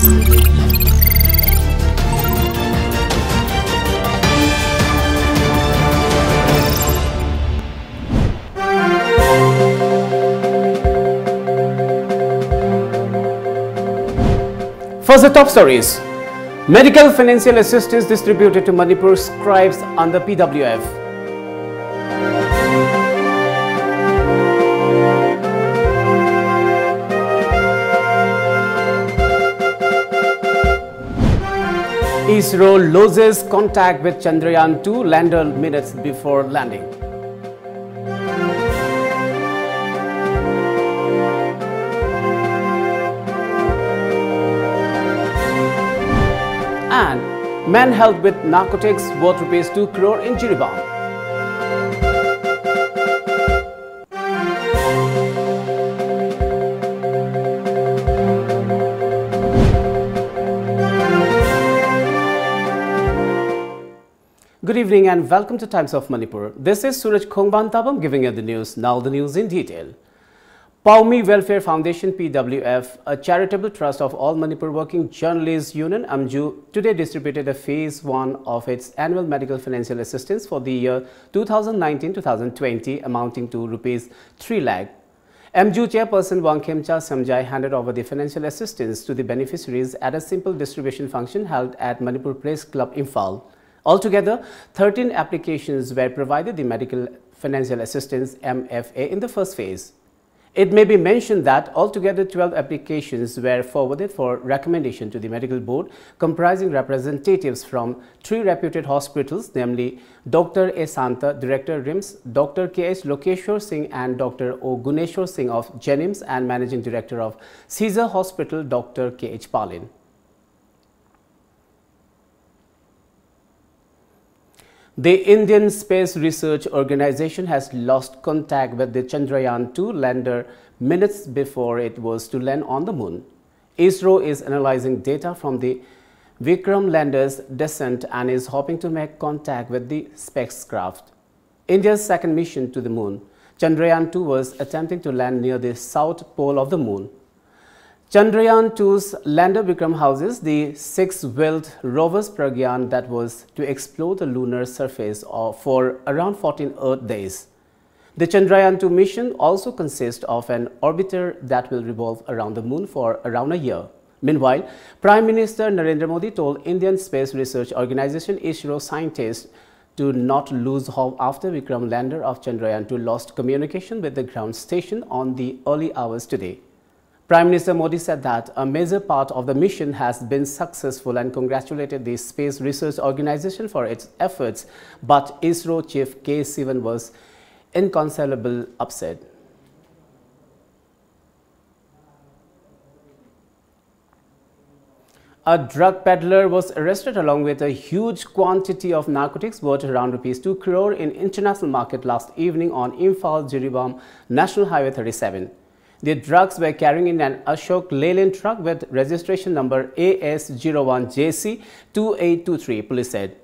First, the top stories. Medical financial assistance distributed to Manipur scribes under PWF. ISRO loses contact with Chandrayaan-2 lander minutes before landing. And man held with narcotics worth rupees 2 crore in Jiribam. Good evening and welcome to Times of Manipur. This is SURAJ giving you the news. Now the news in detail. Paumi Welfare Foundation PWF, a charitable trust of all Manipur Working Journalists Union AMJU, today distributed a phase 1 of its annual medical financial assistance for the year 2019-2020 amounting to rupees 3 lakh. AMJU chairperson Wangkhemcha Samjai handed over the financial assistance to the beneficiaries at a simple distribution function held at Manipur Press Club, Imphal. Altogether, 13 applications were provided the medical financial assistance MFA in the first phase. It may be mentioned that altogether 12 applications were forwarded for recommendation to the medical board, comprising representatives from 3 reputed hospitals, namely Dr. A. Santa, Director RIMS, Dr. K.H. Lokeshwar Singh and Dr. O. Guneshwar Singh of Jenims and Managing Director of Caesar Hospital, Dr. K.H. Palin. The Indian Space Research Organization has lost contact with the Chandrayaan-2 lander minutes before it was to land on the moon. ISRO is analyzing data from the Vikram lander's descent and is hoping to make contact with the spacecraft. India's second mission to the moon, Chandrayaan-2 was attempting to land near the south pole of the moon. Chandrayaan-2's lander Vikram houses the 6-wheeled rover's Pragyan that was to explore the lunar surface for around 14 Earth days. The Chandrayaan-2 mission also consists of an orbiter that will revolve around the moon for around a year. Meanwhile, Prime Minister Narendra Modi told Indian Space Research Organization ISRO scientists to not lose hope after Vikram lander of Chandrayaan-2 lost communication with the ground station on the early hours today. Prime Minister Modi said that a major part of the mission has been successful and congratulated the Space Research Organization for its efforts, but ISRO Chief K. Sivan was inconsolably upset. A drug peddler was arrested along with a huge quantity of narcotics worth around rupees 2 crore in international market last evening on Imphal-Jiribam National Highway 37. The drugs were carrying in an Ashok Leyland truck with registration number AS01JC2823, police said.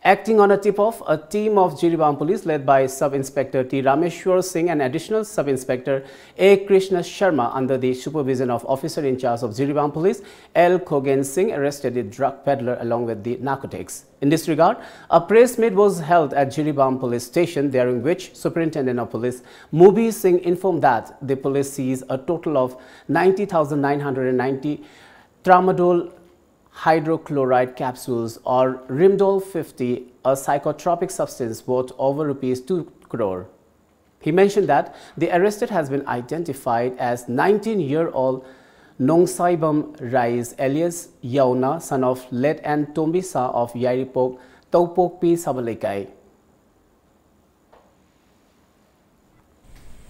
Acting on a tip-off, a team of Jiribam police led by Sub-Inspector T. Rameshwar Singh and additional Sub-Inspector A. Krishna Sharma under the supervision of Officer in charge of Jiribam Police L. Khogen Singh arrested the drug peddler along with the narcotics. In this regard, a press meet was held at Jiribam Police Station, during which Superintendent of Police Mubi Singh informed that the police seized a total of 90,990 tramadol hydrochloride capsules or Rimdol 50, a psychotropic substance worth over rupees 2 crore. He mentioned that the arrested has been identified as 19-year-old Nongsaibam Rais alias Yauna, son of Let and Tombisa of Yairipok, Taupokpi Sabalekai.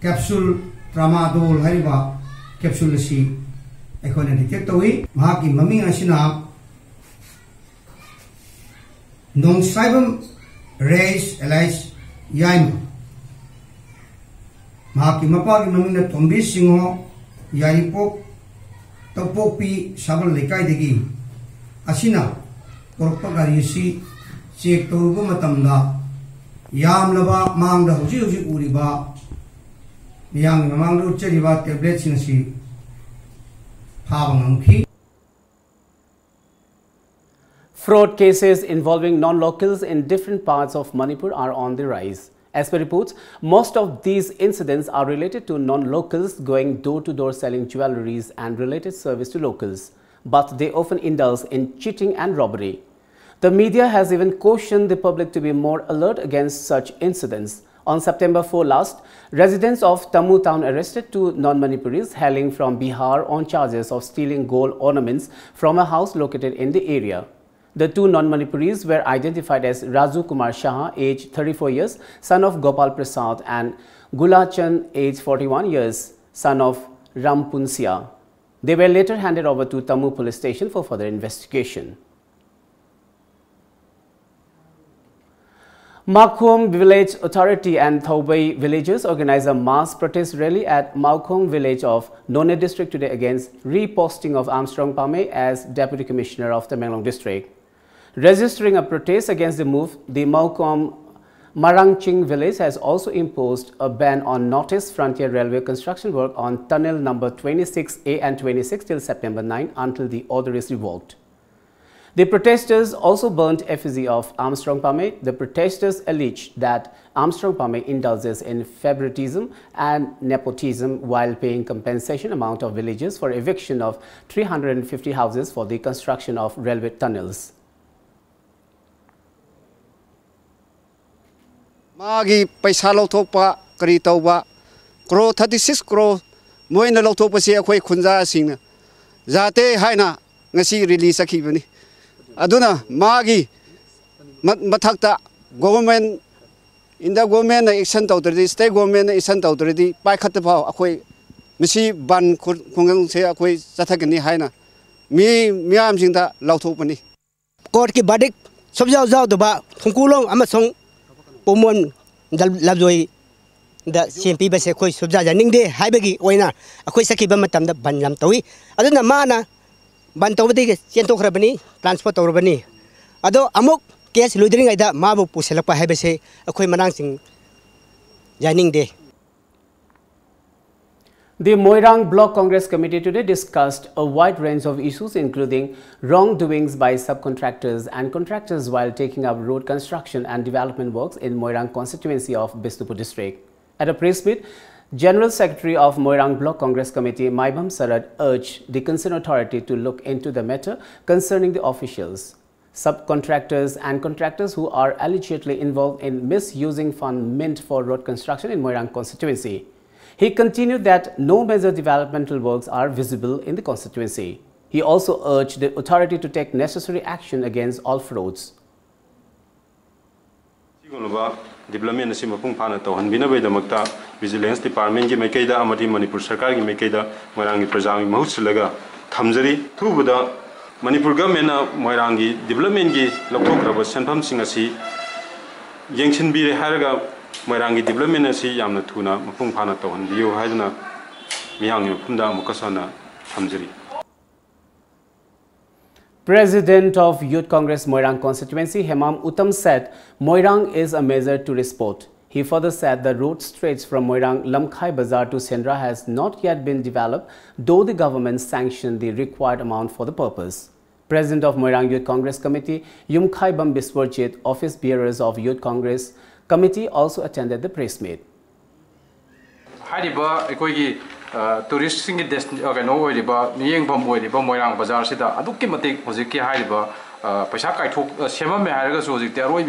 Capsule tramadol hariba capsule si ekone detect tawi mahaki maming asina Nongsaibam Rais alias Yaima mahaki mapagi maming na Tombis Singho Yairipok Taupokpi Sabalekai degi asina korokpa gari si check tawba matamda yamlaba mangda huji uriba yang memang lu ceriba tablet sing si phabang ki. Fraud cases involving non-locals in different parts of Manipur are on the rise. As per reports, most of these incidents are related to non-locals going door-to-door selling jewelries and related service to locals, but they often indulge in cheating and robbery. The media has even cautioned the public to be more alert against such incidents. On September 4 last, residents of Tammu town arrested two non-Manipuris hailing from Bihar on charges of stealing gold ornaments from a house located in the area. The two non-Manipuris were identified as Raju Kumar Shah, age 34 years, son of Gopal Prasad, and Gulachan, age 41 years, son of Rampunsia. They were later handed over to Tammu police station for further investigation. Maukhom Village Authority and Thaubai villagers organized a mass protest rally at Maukhom village of None district today against reposting of Armstrong Pame as Deputy Commissioner of the Tamenglong district. Registering a protest against the move, the Maukhom Marangching village has also imposed a ban on Northeast Frontier Railway construction work on tunnel number 26A and 26 till September 9 until the order is revoked. The protesters also burnt effigy of Armstrong Pame. The protesters alleged that Armstrong Pame indulges in favoritism and nepotism while paying compensation amount of villagers for eviction of 350 houses for the construction of railway tunnels. Magi paisa lauthokpa kari tauba crore 36 crore moina lauthokpa se akhoi khunja singna jate haina ngasi release akibani aduna magi mathakta government in the government action tawtri state government action tawtri pai khat pha akhoi misi ban khungang se akhoi chathagani haina miyam jingda lauthokpani court ki verdict sobjau jau doba thungkulong amasong Pomon Labjoy the CMP Base Koi Subja Ning de Hibegi Oina, a Quisaki Bamatam the Banjam Tawi, Adana Mana Bantawati, Siento Rabani, Transport Urbani. Ado Amok, Kes Ludring Ida, Mabu Puselapa Hebese, a Quimanang Janing Day. The Moirang Block Congress Committee today discussed a wide range of issues including wrongdoings by subcontractors and contractors while taking up road construction and development works in Moirang constituency of Bisnupur district. At a press meet, General Secretary of Moirang Block Congress Committee Maibam Sarad urged the concerned authority to look into the matter concerning the officials, subcontractors and contractors who are allegedly involved in misusing fund meant for road construction in Moirang constituency. He continued that no major developmental works are visible in the constituency. He also urged the authority to take necessary action against all frauds. Development is mapung phana to hanbina bai damakta vigilance department gi maikaida amati Manipur sarkar gi maikaida moirang gi praja gi mahut silaga thamjari thubuda Manipur government na moirang gi development gi lokthokraba senpham sing asi yengsin bi haraga Moirangi development asi yamna thuna mapung phana to hanbiu haiduna miyang mapunda mukasana thamjari. President of Youth Congress Moirang constituency Hemam Uttam said Moirang is a major tourist spot. He further said the road stretch from Moirang Lamkhai Bazar to Sendra has not yet been developed, though the government sanctioned the required amount for the purpose. President of Moirang Youth Congress Committee Yumkhai Bam Biswarjit, office bearers of Youth Congress Committee also attended the press meet. Tourist singi destination oi riba miyeng bam oi riba Moirang Bazar sida adukki matik hojiki haiba paisa kaithok sema me haraga hojik te aroi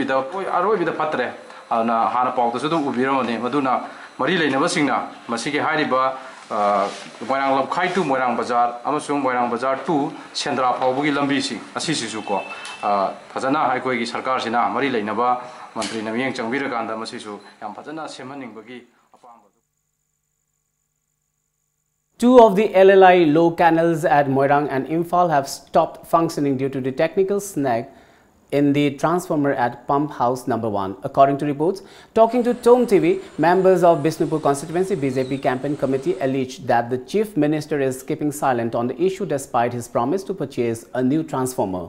bida patre ana hana pau to sudum ubiro ne maduna mari leinaba singna masigi haiba Moirang Lamkhai to Moirang Bazar amasung Moirang Bazar to Sendra phaubugi lambi sing asisisu ko phajana hai koi gi sarkar sina mari leinaba mantri na miyeng changbira kanda masisu yam phajana semaning bagi. Two of the LLI low canals at Moirang and Imphal have stopped functioning due to the technical snag in the transformer at Pump House number 1. According to reports, talking to TOMTV, members of Bisnupur Constituency BJP Campaign Committee alleged that the Chief Minister is keeping silent on the issue despite his promise to purchase a new transformer.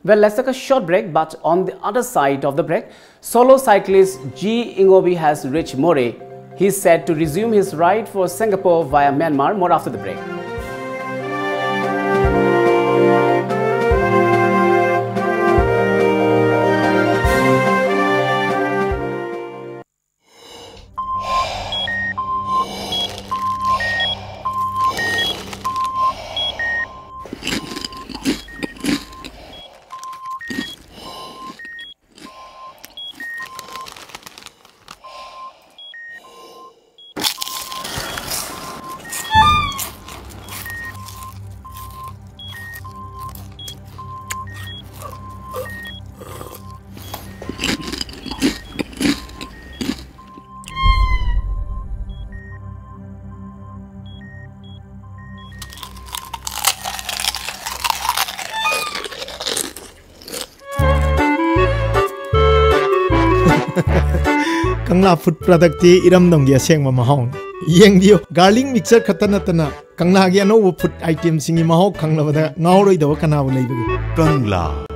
Well, let's take a short break, but on the other side of the break, solo cyclist G. Ingobi has reached More. He is set to resume his ride for Singapore via Myanmar. More after the break. Kangla food product ti iram dong gi aseng ma mahong. Yeng dio garlic mixer khatana tana Kangla gi no food item singi mahok khangla bada ngauroi daw kana bu leibagi. Kangla.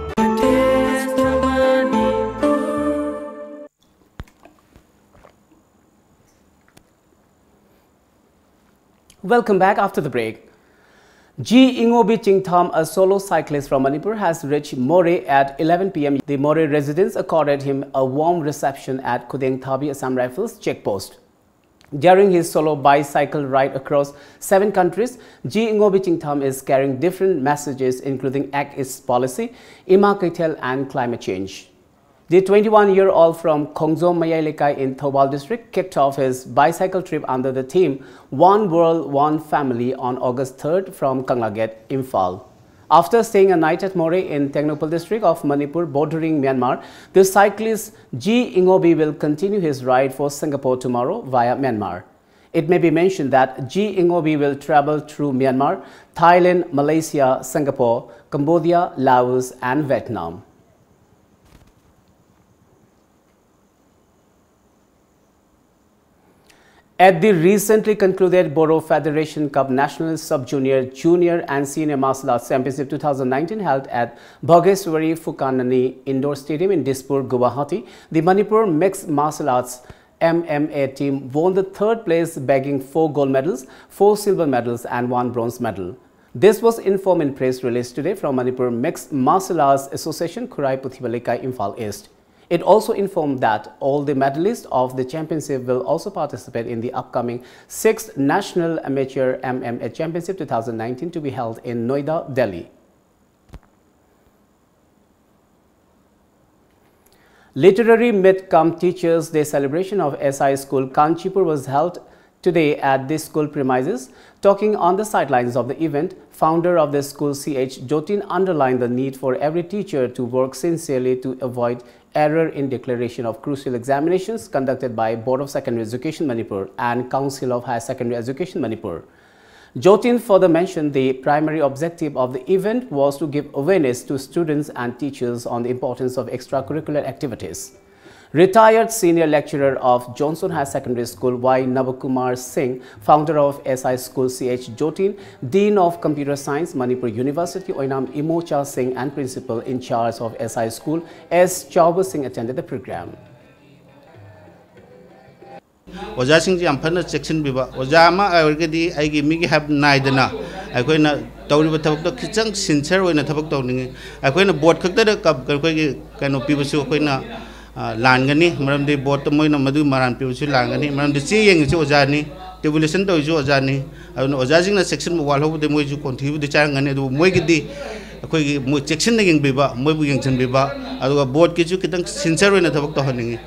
Welcome back after the break. G. Ingobi Chingtham, a solo cyclist from Manipur, has reached More at 11 p.m. The More residents accorded him a warm reception at Kudeng Thabi Assam Rifles checkpost. During his solo bicycle ride across 7 countries, G. Ingobi Chingtham is carrying different messages including Act East policy, Ima Kaitel and climate change. The 21-year-old from Khongzom Mayailekai in Thobal district kicked off his bicycle trip under the theme One World, One Family on August 3rd from Kanglaget, Imphal. After staying a night at More in Tengnopal district of Manipur bordering Myanmar, the cyclist G. Ingobi will continue his ride for Singapore tomorrow via Myanmar. It may be mentioned that G. Ingobi will travel through Myanmar, Thailand, Malaysia, Singapore, Cambodia, Laos and Vietnam. At the recently concluded Boro Federation Cup National Sub-Junior, Junior and Senior Martial Arts Championship 2019 held at Bhageswari Phukanani Indoor Stadium in Dispur, Guwahati, the Manipur Mixed Martial Arts MMA team won the 3rd place, bagging 4 gold medals, 4 silver medals and 1 bronze medal. This was informed in press release today from Manipur Mixed Martial Arts Association, Khurai Puthibalikai, Imphal East. It also informed that all the medalists of the championship will also participate in the upcoming 6th National Amateur MMA Championship 2019 to be held in Noida, Delhi. Literary Mid-Cum Teachers Day celebration of SI School Kanchipur was held today at the school premises. Talking on the sidelines of the event, founder of the school CH Jotin underlined the need for every teacher to work sincerely to avoid error in declaration of crucial examinations conducted by Board of Secondary Education Manipur and Council of Higher Secondary Education Manipur. Jotin further mentioned the primary objective of the event was to give awareness to students and teachers on the importance of extracurricular activities. Retired senior lecturer of Johnson High Secondary School Y. Navakumar Singh, founder of SI School CH Jotin, Dean of Computer Science Manipur University Oinam Imocha Singh and Principal in charge of SI School S. Chauba Singh attended the program. Oja Singh jam phana section biba oja ma aigedi aigi mi gi have naidana akoina tawriba thabak to khichang sincere oina thabak tawningi akoina board khakta da kap koi gi kano pibasu akoina Langani, Madam de Bottom Madu Maran Piusu Langani, Madam de Seeing Ojani, they will listen to Ojani, Ojazing a section while over the Moju continue the Chang and do Moigidi, a quick section again Biba, Moyington Biba, a board kitchen sincere in a tabak to honey.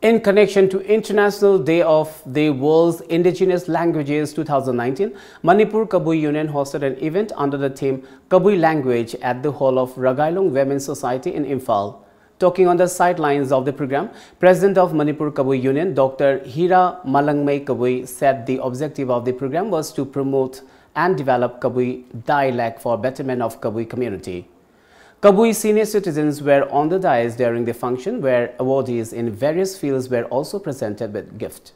In connection to International Day of the World's Indigenous Languages 2019, Manipur Kabui Union hosted an event under the theme Kabui Language at the hall of Ragailong Women's Society in Imphal. Talking on the sidelines of the program, President of Manipur Kabui Union, Dr. Hira Malangmei Kabui, said the objective of the program was to promote and develop Kabui dialect for betterment of Kabui community. Kabui senior citizens were on the dais during the function, where awardees in various fields were also presented with gift.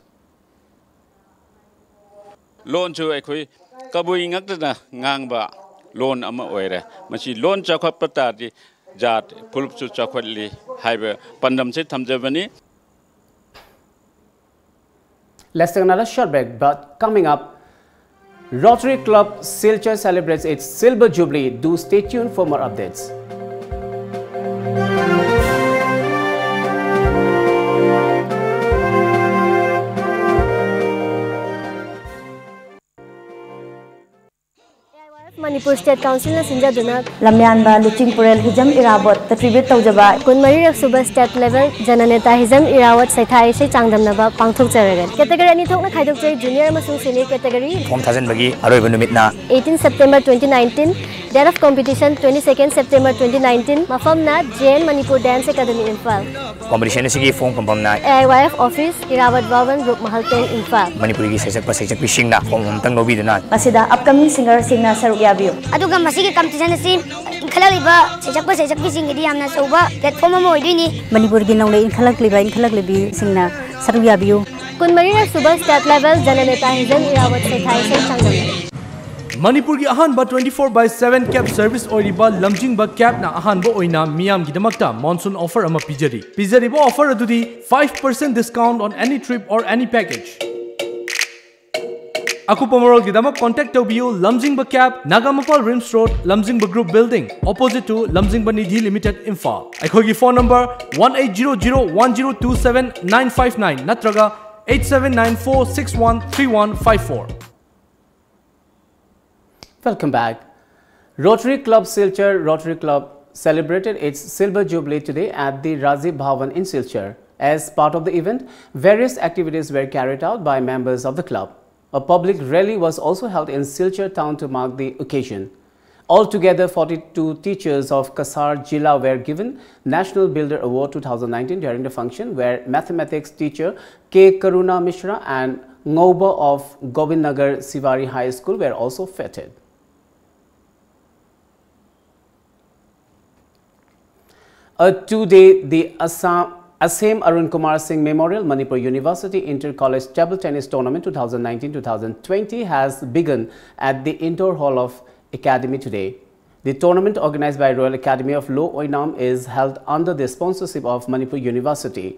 Loan to Equi Kabui Ngakta Ngangba, loan ama oire, Machi loan Chakwa Patati, Jat, Pulpsu Chakwatli, Hyber, Pandam Sitam Germany. Let's take another short break, but coming up, Rotary Club Silchar celebrates its Silver Jubilee. Do stay tuned for more updates. Manipur State Council na sinja duna Lamyanba Luching Purel Hijam Irawat the tribute tawjaba kun mari suba state level jananeta Hijam Irawat saithai se changdamnaba pangthok jaragan category ani thokna khaidok jai junior amasung senior category form thajan bagi aroiba numit na 18 September 2019 date of competition 22nd September 2019 mafam na JN Manipur Dance Academy Imphal competition sigi form pam na AIYF office Irawat Bhavan Group Mahalten Imphal Manipuri gi sejak bising na form tang lobi duna masida upcoming singer singna saruk yabiyo aduga masigi competition si इनखललिबा सेजकपि सिंगदी यामना चौबा platform अमा ओइदुइनि मणिपुर की नौले इनखलक्लिबी सिंगना सरुक याबियु कुनमरीरक सुबह स्टेट लेवल जननेता हिजम इरावत सेथाई से चांगदम मणिपुर की अहानबा 24/7 कैब सर्विस ओइरिबा लमजिंगबा कैब ना अहानबा ओइना मियाम गिदमक्ता मॉनसून ऑफर अमा पिजरीबा ऑफर अदुदी 5% डिस्काउंट ऑन एनी ट्रिप और any package Akupamorol Gidamak contact you Lamjingba Cab, Nagamapal Rims Road, Lamjingba Group Building, opposite to Lamjingba Nidhi Limited Imphal. Aikogi phone number 1800-1027-959 Natraga 8794613154. Welcome back. Rotary Club Silchar Rotary Club celebrated its Silver Jubilee today at the Rajiv Bhavan in Silchar. As part of the event, various activities were carried out by members of the club. A public rally was also held in Silchar town to mark the occasion. Altogether, 42 teachers of Kasar Jilla were given National Builder Award 2019 during the function, where mathematics teacher K. Karuna Mishra and Ngoba of Gobindnagar Sivari High School were also feted. Today, the Asem Arun Kumar Singh Memorial Manipur University Inter-College Table Tennis Tournament 2019-2020 has begun at the Indoor Hall of Academy today. The tournament, organized by Royal Academy of Law, Oinam, is held under the sponsorship of Manipur University.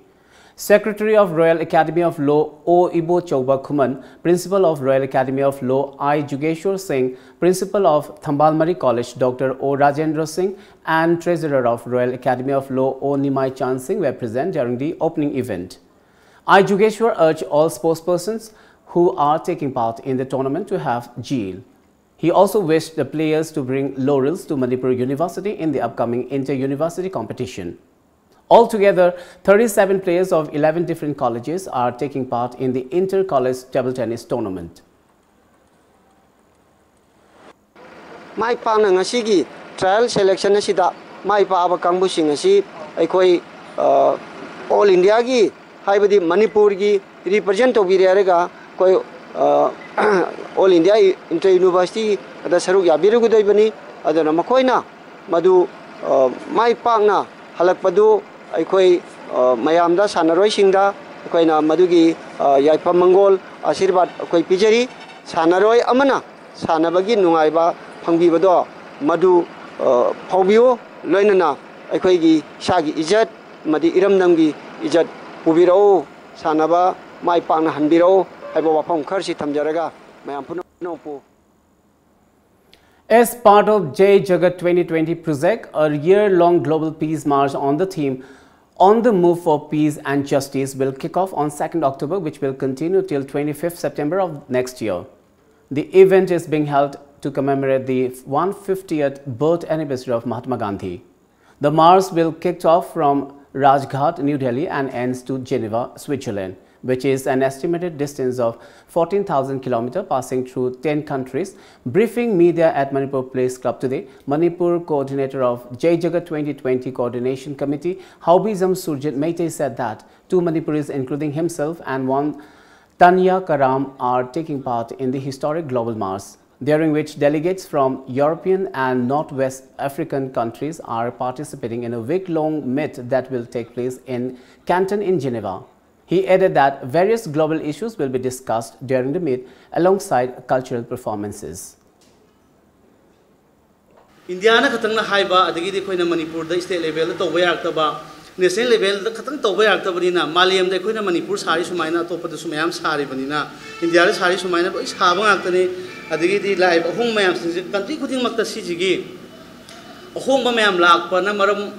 Secretary of Royal Academy of Law O. Ibo Chauba Khuman, Principal of Royal Academy of Law I. Jugeshwar Singh, Principal of Thambalmari College Dr. O. Rajendra Singh and Treasurer of Royal Academy of Law O. Nimai Chand Singh were present during the opening event. I. Jugeshwar urged all sportspersons who are taking part in the tournament to have zeal. He also wished the players to bring laurels to Manipur University in the upcoming inter-university competition. Altogether, 37 players of 11 different colleges are taking part in the Inter-College Table Tennis Tournament. Mai pang na sigi trial selection na sida mai pa aba kangbu sing si aikoi all India gi haibadi Manipur gi represent to birega koi all India inter university ada saruk ya biru gudai bani adana makoina madu mai pang na halakpadu aikoi mayamda sanaroi singda akoina madugi yaipa mangol asirbat akoi pijari sanaroi amana sanabagi nungaiba phangbibodo madu phaubiyo loinana aikoigi shagi ijat madi iramnamgi ijat pubirao sanaba mai pangna hanbirao haibo wafam kharsi thamjaraga mayam puno pu. As part of Jai Jagat 2020 project, a year-long global peace march on the theme On the Move for Peace and Justice will kick off on 2nd October, which will continue till 25th September of next year. The event is being held to commemorate the 150th birth anniversary of Mahatma Gandhi. The march will kick off from Rajghat, New Delhi and ends to Geneva, Switzerland, which is an estimated distance of 14,000 kilometers, passing through 10 countries. Briefing media at Manipur Place Club today, Manipur coordinator of Jai Jagat 2020 Coordination Committee, Haubizam Surjit Meite, said that 2 Manipuris, including himself and one Tanya Karam, are taking part in the historic global march, during which delegates from European and Northwest African countries are participating in a week-long meet that will take place in Canton in Geneva. He added that various global issues will be discussed during the meet alongside cultural performances. India na katang na haiba adigi de koina Manipur da state level to wayak taba national level da katang to wayak taba na Maliam da koina Manipur sari sumaina to padu sumayam sari banina India da sari sumaina ba isaba ngaktani adigi di live ahong mayam country khuding makta sijigi ahong ba mayam lakpa na maram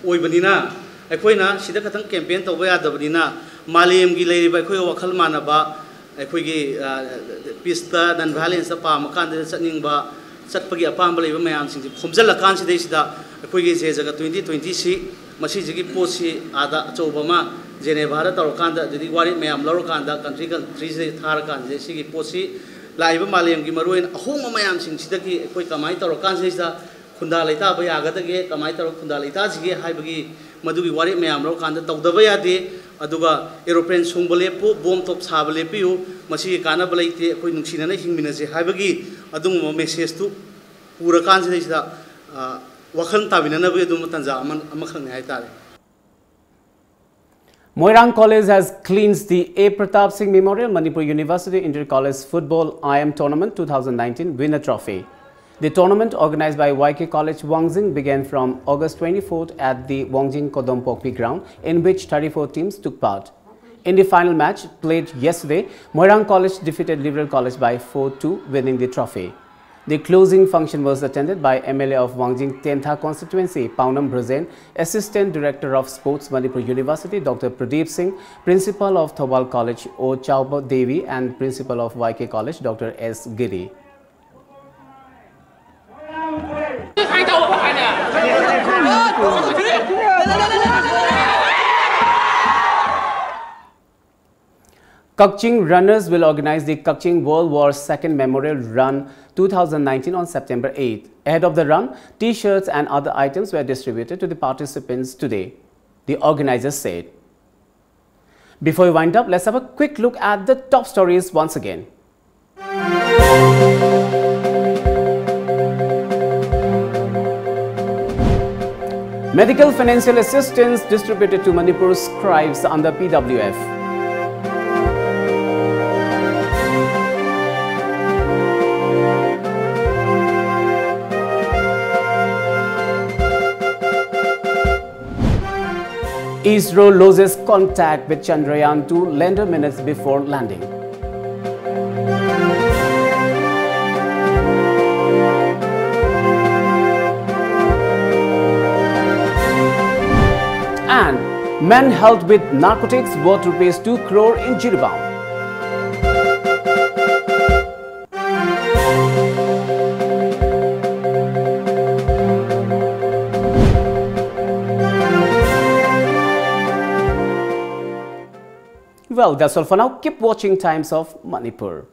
oi banina akoina sida katang campaign to waya da banina Maliam gi leiriba khoi wakhal manaba akhoi gi pista dan violence pa makan da chatningba chatpagi apam leiba mayam sing khomjala kan sidai sida akhoi gi je jaga 2020 si masi jigi posi ada chobama Geneva ra tawkan da jadi wari mayam lor kan da country se thar kan je sigi posi laiba Maliam gi maruin ahong mayam sing sida ki akhoi kamai tawkan se sida khunda leita ba ya ga da ge kamai taw khunda leita jige haibagi madugi wari mayam lor kan da tawdaba ya de aduga aeroplane sungbolepu bomb top sabalepiu masi kana balaite koi nungsinana hingminase haibagi adung message tu pura kan se da wakhal tabinana be dum tanja amakhang hai tare. Moirang College has cleansed the A. Pratap Singh Memorial Manipur University Inter-College Football IM Tournament 2019 Winner Trophy. The tournament, organized by YK College Wangjing, began from August 24th at the Wangjing Kodompokpi ground, in which 34 teams took part. In the final match, played yesterday, Moirang College defeated Liberal College by 4-2, winning the trophy. The closing function was attended by MLA of Wangjing Tentha constituency, Paunam Brazen, Assistant Director of Sports, Manipur University, Dr. Pradeep Singh, Principal of Thobal College, O. Chauba Devi, and Principal of YK College, Dr. S. Giri. Kukching runners will organize the Kukching World War II Memorial Run 2019 on September 8th. Ahead of the run, T-shirts and other items were distributed to the participants today, the organizers said. Before we wind up, let's have a quick look at the top stories once again. Medical financial assistance distributed to Manipur scribes under PWF. ISRO loses contact with Chandrayaan-2 lander minutes before landing. And men held with narcotics worth rupees 2 crore in Jiribam. Well, that's all for now. Keep watching Times of Manipur.